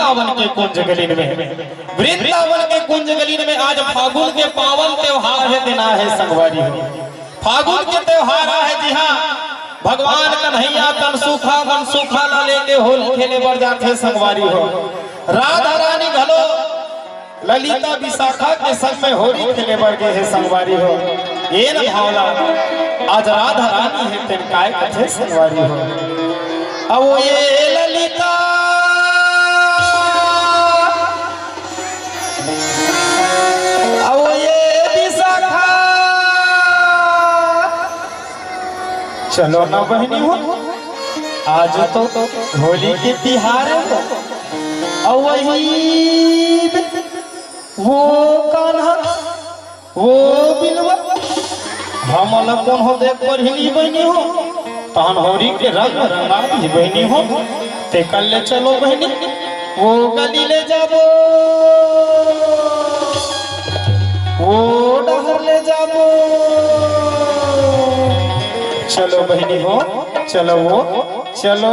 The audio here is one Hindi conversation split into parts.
वृंदावन के कुंज गलीन में आज फागुन के पावन त्योहार है दिना है संगवारी हो। फागुन के त्योहार है जी हाँ, भगवान कन्हैया तन सूखा ला लेके होली खेले बढ़ जाते संगवारी हो। राधा रानी घलो ललिता विशाखा के संग में होली खेले बढ़ गए है संगवारी हो। ये न भावला आज राधा रानी है तेन काय कथे संगवारी हो। अब ये ललिता चलो ना बहनी हो, आज तो होली के तिहार हो। और वही वो कान्हा वो बिलवा हमल कौन हो देख पर ही बहनी हो। तहन होली के रंग रंगा ही बहनी हो। ते कल ले चलो बहनी वो गली ले जाबो, वो डहर ले जाबो। चलो बहनी हो, चलो वो चलो।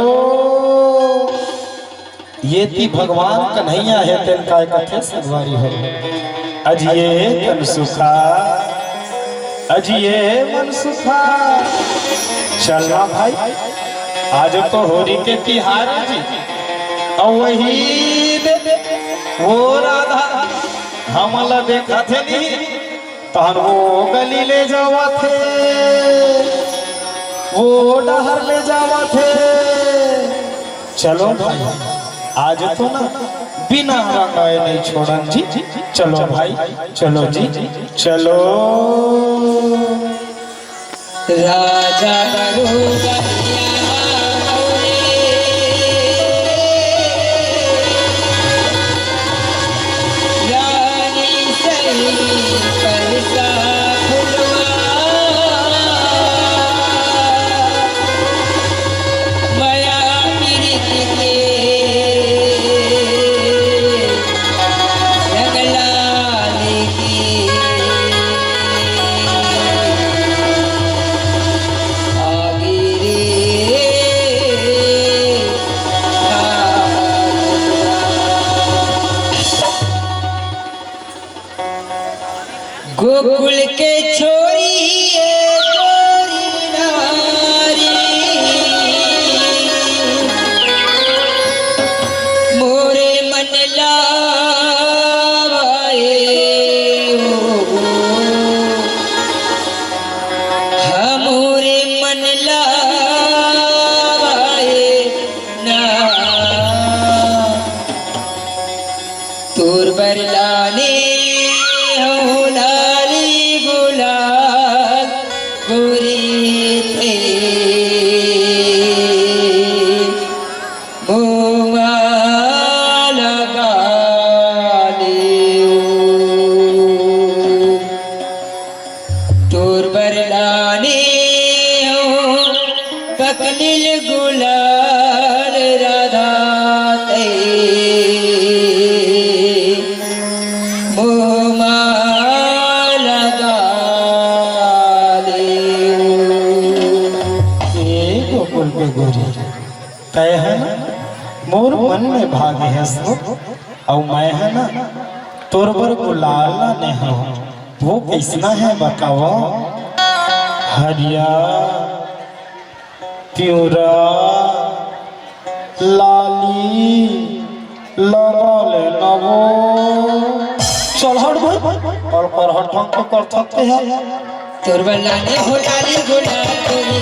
ये थी भगवान कन्हैया है तेन काय कथे संगवारी हो। अजिए तन सुखा अजिए मन सुखा। चलना भाई आज तो होली के तिहार जी। और वही वो राधा हमला देखा थे नहीं तहन वो गली ले जावा थे, वो डहर ले जावा थे। चलो भाई आज तो ना बिना रंगाए नहीं छोड़न जी। चलो भाई चलो जी चलो। राजा गोकुल के छोरी नारी मोरे मन लाए मोरे मन लाए ना तोर बरलाने ककलिल गुलाल राधा ते मोमा लगा ले। गोकुल के गोरी तय है ना मोर मन में भागे है सो। और मैं है ना तोर पर गुलाल ने हो। वो किसना है बताओ। हरिया प्यूरा लाली लगल नवो। चल हट भाई और पर हट हम तो कर सकते हैं। तोर बल्लाने हो लाली गुलाल गोरी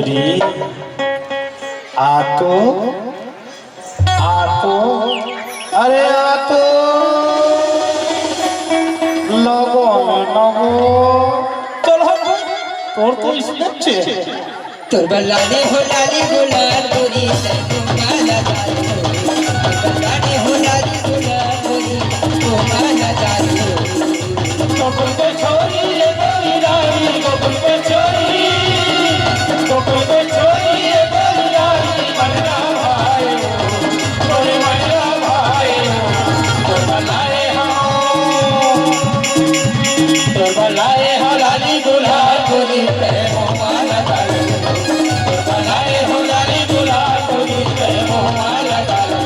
गोरी आ तो अरे आ तो लगो लगो चलो तोर तो इसमें छे तोर बल्लाने हो लाली गुलाल गोरी माला दारू बल्लाने हो लाली गुलाल गोरी माला दारू गोकुल पे छोरी ये गोरी रानी गोकुल पे छोरी ये गोरी रानी मन्ना भाई गोरी मन्ना भाई तो बलाए हो लाली गुलाल गोरी प्रेम माला दारू तो बलाए हो लाली गुलाल गोरी प्रेम माला दारू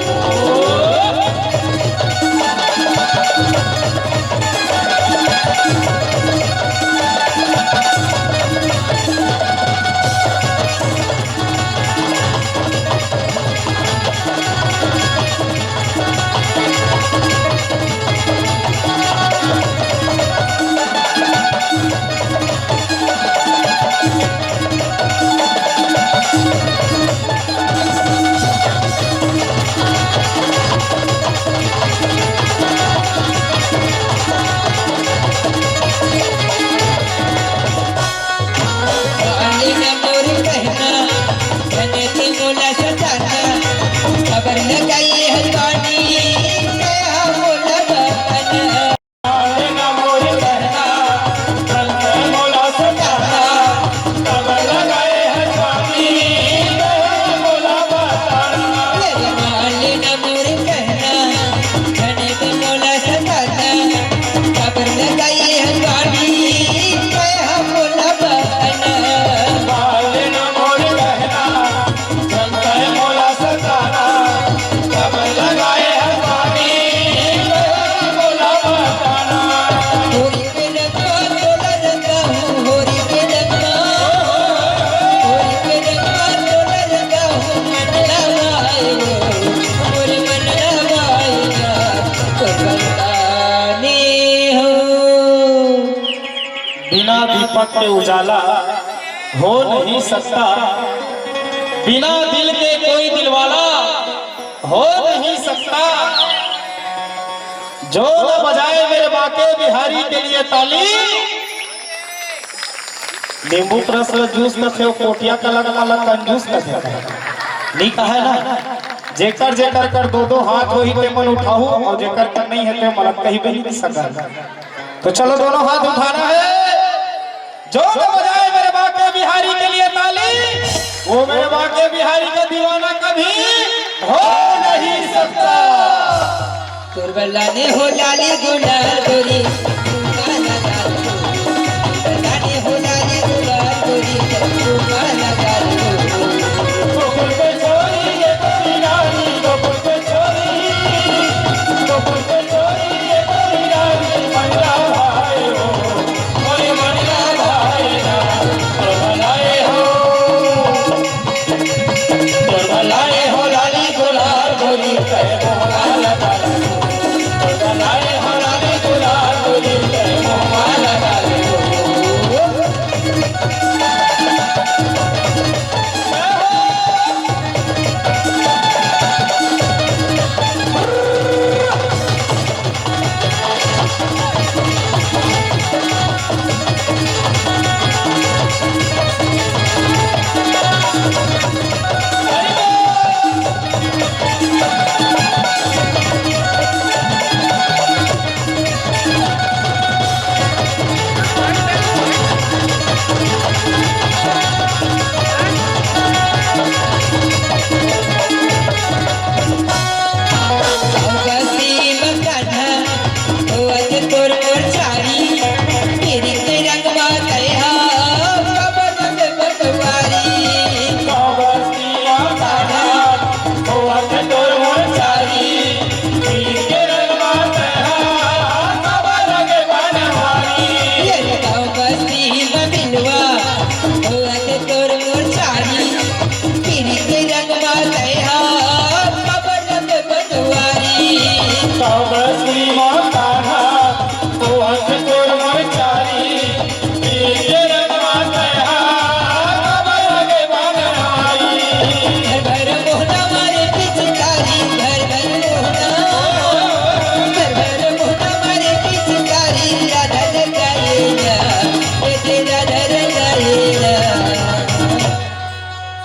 खबर लगाइए हल्वानी बिना दीपक के उजाला हो नहीं सकता बिना दिल के कोई दिलवाला हो नहीं सकता जो न बजाए मेरे बाके बिहारी के लिए ताली नींबू रस जूस न थे कोटिया का अलग कंजूस न थे नहीं कहा है ना जेकर जेकर कर दो हाथ वही ते मन उठाऊ और जेकर कर नहीं है ते मन कहीं भी नहीं सका तो चलो दोनों हाथ उठाना है जो न बजाए मेरे बाके बिहारी के लिए ताली वो मेरे बाके बिहारी का दीवाना कभी हो नहीं सकता तोर बल्लाने हो लाली गुलाल गोरी माला दारू बल्लाने हो लाली गुलाल गोरी माला दारू गोकुल पे छोरी ये गोरी रानी गोकुल पे छोरी ये गोरी रानी मन्ना भाई हो गोरी मन्ना भाई ना तो भलाए हो लाली गुलाल गोरी प्रेम माला दारू तो भलाए हो लाली गुलाल गोरी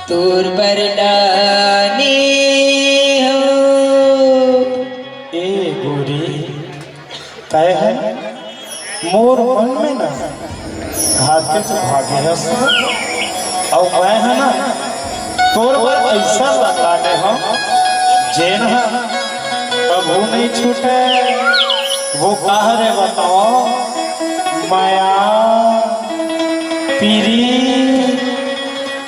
तोर बरलाने हो। ए गोरी तय है मोर मन में ना घाते से भागे है और मैं है ना तोर पर ऐसा लागे हम जेन है कभू नहीं छूटे। वो कह रे बताओ माया पीरी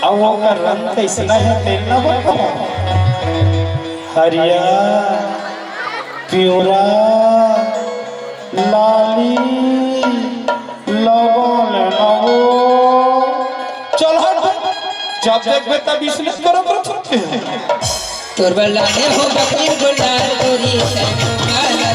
और वो का रंग कैसा है तेल ना बताओ हरिया प्यूरा लाली लगोल नवो। चल हट जब देखबे तब इसलिए करो करो तोर बरलाने हो बकरी गुलाल गोरी तैनो काला